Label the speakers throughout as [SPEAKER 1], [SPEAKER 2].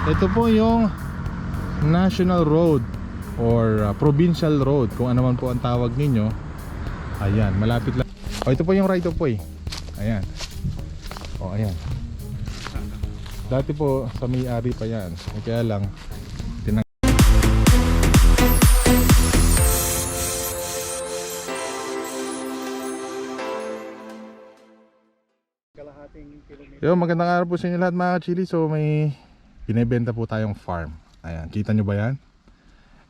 [SPEAKER 1] Ito po yung National Road or Provincial Road, kung ano man po ang tawag ninyo. Ayan, malapit lang. O, ito po yung right of way. Ayan. O, ayan. Dati po sa may-ari pa yan. Kaya lang Yo, magandang araw po sa inyo lahat mga ka-chili. So may binebenta po tayong farm. Ayan, kita nyo ba yan?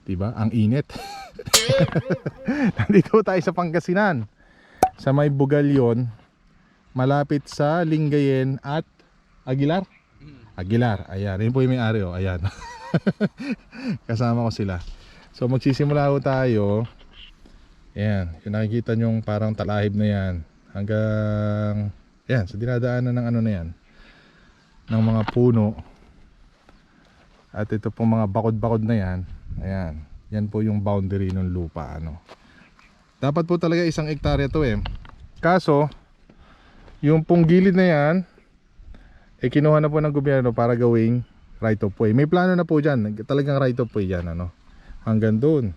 [SPEAKER 1] Diba? Ang init. Nandito tayo sa Pangasinan, sa may Bugalyon, malapit sa Lingayen at Aguilar. Aguilar, ayan, yun po yung may-ari, oh. Ayan. Kasama ko sila. So magsisimula po tayo. Ayan, yung nakikita nyo parang talahib na yan, hanggang yan, sa dinadaanan ng ano na yan, ng mga puno. At ito pong mga bakod-bakod na yan. Ayan, yan po yung boundary ng lupa, ano. Dapat po talaga 1 hektarya to eh. Kaso yung pong gilid na yan kinuha na po ng gobyerno para gawing right of way. May plano na po dyan, talagang right of way yan, ano, hanggang doon.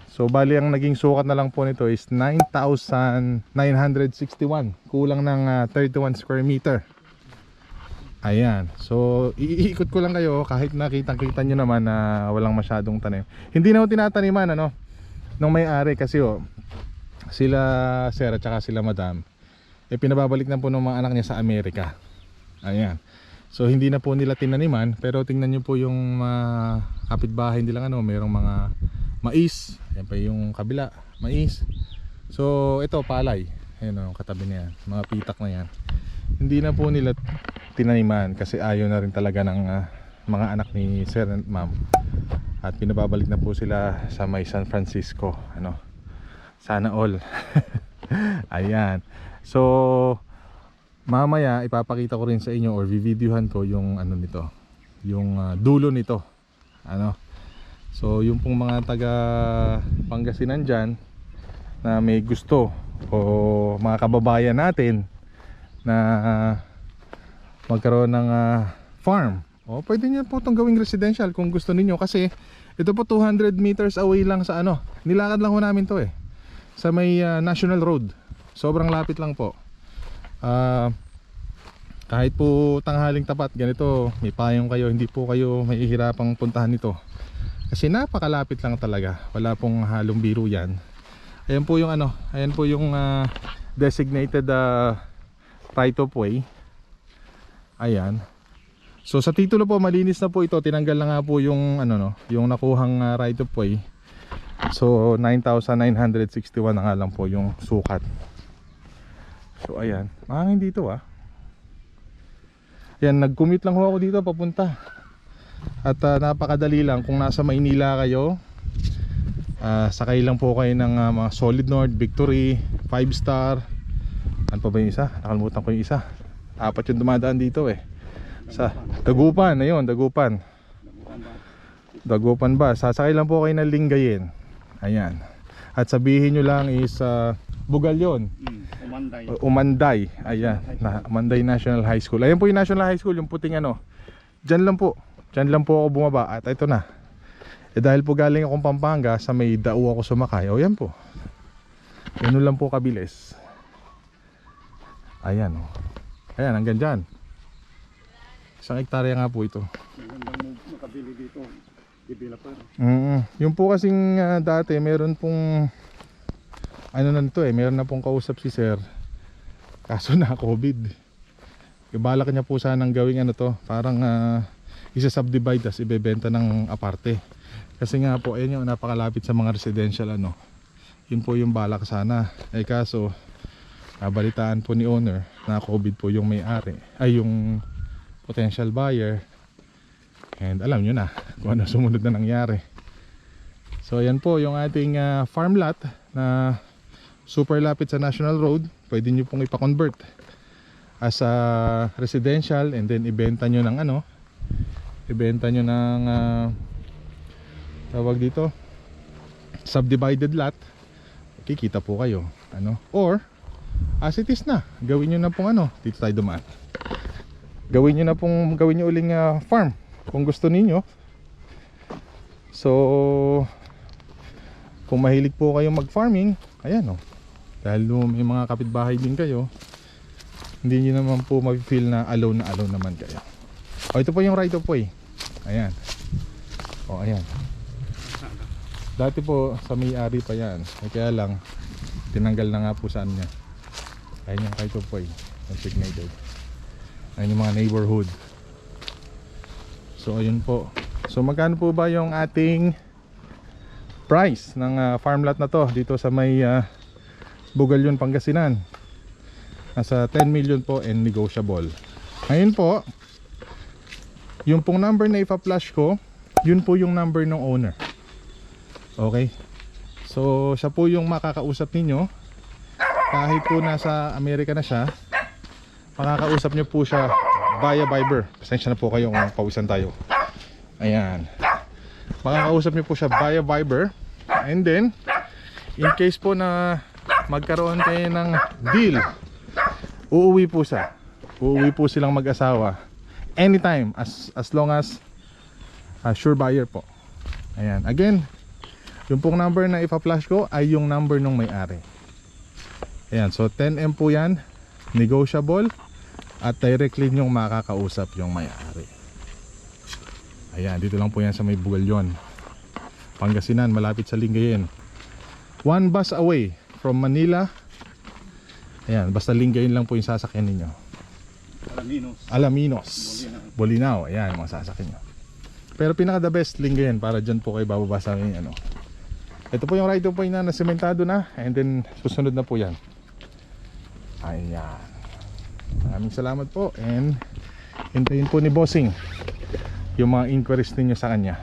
[SPEAKER 1] So bali ang naging sukat na lang po nito is 9,961. Kulang ng 31 square meter. Ayan. So iikot ko lang kayo kahit nakitang-kita nyo naman na walang masyadong tanim. Hindi na ho tinataniman, ano, nung may-ari kasi sila sir at saka sila madam pinababalik na po ng mga anak niya sa Amerika. Ayan. So hindi na po nila tinaniman, pero tingnan nyo po yung kapitbahay nilang ano, mayroong mga mais. Yan pa yung kabila, mais. So ito palay. Ayan, katabi na yan, mga pitak na yan. Hindi na po nila tinaniman kasi ayaw na rin talaga ng mga anak ni sir and ma'am. At pinababalik na po sila sa may San Francisco, ano. Sana all. Ayan. So mamaya ipapakita ko rin sa inyo or videohan ko yung ano nito, yung dulo nito, ano. So yung pong mga taga Pangasinan dyan na may gusto, o mga kababayan natin na magkaroon ng farm, pwede nyo po itong gawing residential kung gusto ninyo. Kasi ito po 200 meters away lang sa ano, nilakad lang ho namin to sa may National Road. Sobrang lapit lang po. Kahit po tanghaling tapat ganito, may payong kayo, hindi po kayo mahihirapang puntahan ito kasi napakalapit lang talaga. Wala pong halong biro yan. Ayan po yung ano, ayan po yung designated right of way. Ayan. So sa titulo po malinis na po ito, tinanggal na nga po yung ano, no, yung nakuhang right of way. So 9,961 na nga lang po yung sukat. So ayan, mahangin dito Ayan, nag-commute lang ho ako dito papunta. At napakadali lang kung nasa Maynila kayo. Sakay lang po kayo ng mga Solid North, Victory, 5 Star. Ano pa ba yung isa? Nakalimutan ko yung isa. 4 yung dumadaan dito sa Dagupan, ayun, Dagupan ba? Sasakay lang po kayo ng Lingayen. Ayan. At sabihin nyo lang is Bugalyon, Umanday. Ayan, Umanday National High School. Ayan po yung National High School, yung puting ano. Diyan lang po ako bumaba. At ito na. Dahil po galing akong Pampanga, sa may Dao ako sumakay. Yan po. Ganun lang po kabilis. Ayan Ayan, hanggang dyan. 1 hektarya nga po ito.
[SPEAKER 2] Magandang makabili dito, developer.
[SPEAKER 1] Yung po kasing dati meron pong ano na nito meron na pong kausap si sir. Kaso na COVID. Ibalak niya po sanang gawing ano to, parang isa-subdivide tas ibebenta ng aparte. Kasi nga po ayun yung napakalapit sa mga residential ano. Yun po yung balak sana. Kaso nabalitaan po ni owner na COVID po yung may-ari, ay yung potential buyer. And alam nyo na kung ano sumunod na nangyari. So yan po yung ating farm lot na super lapit sa National Road. Pwede nyo pong ipa-convert as a residential and then ibenta nyo ng ano, ibenta nyo ng tawag dito, subdivided lot. Kikita po kayo, ano, or as it is na, gawin nyo na pong ano, dito tayo dumaan, gawin nyo uling farm. kung gusto ninyo. So kung mahilig po kayong mag-farming, ayan oh. Dahil may mga kapitbahay din kayo, hindi nyo naman po ma-feel na alone naman kayo. O ito po yung right of way. Ayan. O ayan. Dati po sa may-ari pa yan. Kaya lang tinanggal na nga po saan niya. Ayan yung right of way, designated. Ayan yung mga neighborhood. So ayun po. So magkano po ba yung ating price ng farm lot na to dito sa may Bugalyon, Pangasinan? Nasa 10 million po and negotiable. Ngayon po, yung pong number na ipa-flash ko, yun po yung number ng owner. Okay? So siya po yung makakausap ninyo. Kahit po nasa Amerika na siya, makakausap nyo po siya via Viber. Pasensya na po kayo kung pausan tayo. Ayan. Makakausap nyo po siya via Viber. And then in case po na magkaroon kayo ng deal, uuwi po siya. Uuwi po silang mag-asawa anytime, as long as sure buyer po. Ayan. Again, yung pong number na ipa-flash ko ay yung number nung may-ari. Ayan. So 10M po yan, negotiable, at directly nyong makakausap yung may-ari. Ayan. Dito lang po yan sa may Bugalyon, Pangasinan, malapit sa Lingayen. 1 bus away from Manila. Ayan, basta Lingayen lang po yung sasakyan ninyo. Alaminos, Bolinao. Ayan, mga sasakyan nyo. Pero pinaka the best Lingayen, para dyan po kayo bababa sa amin, ano. Ito po yung right of way na nasementado na. And then susunod na po yan. Ayan. Maraming salamat po. And hintayin po ni Bossing yung mga inquiries ninyo sa kanya.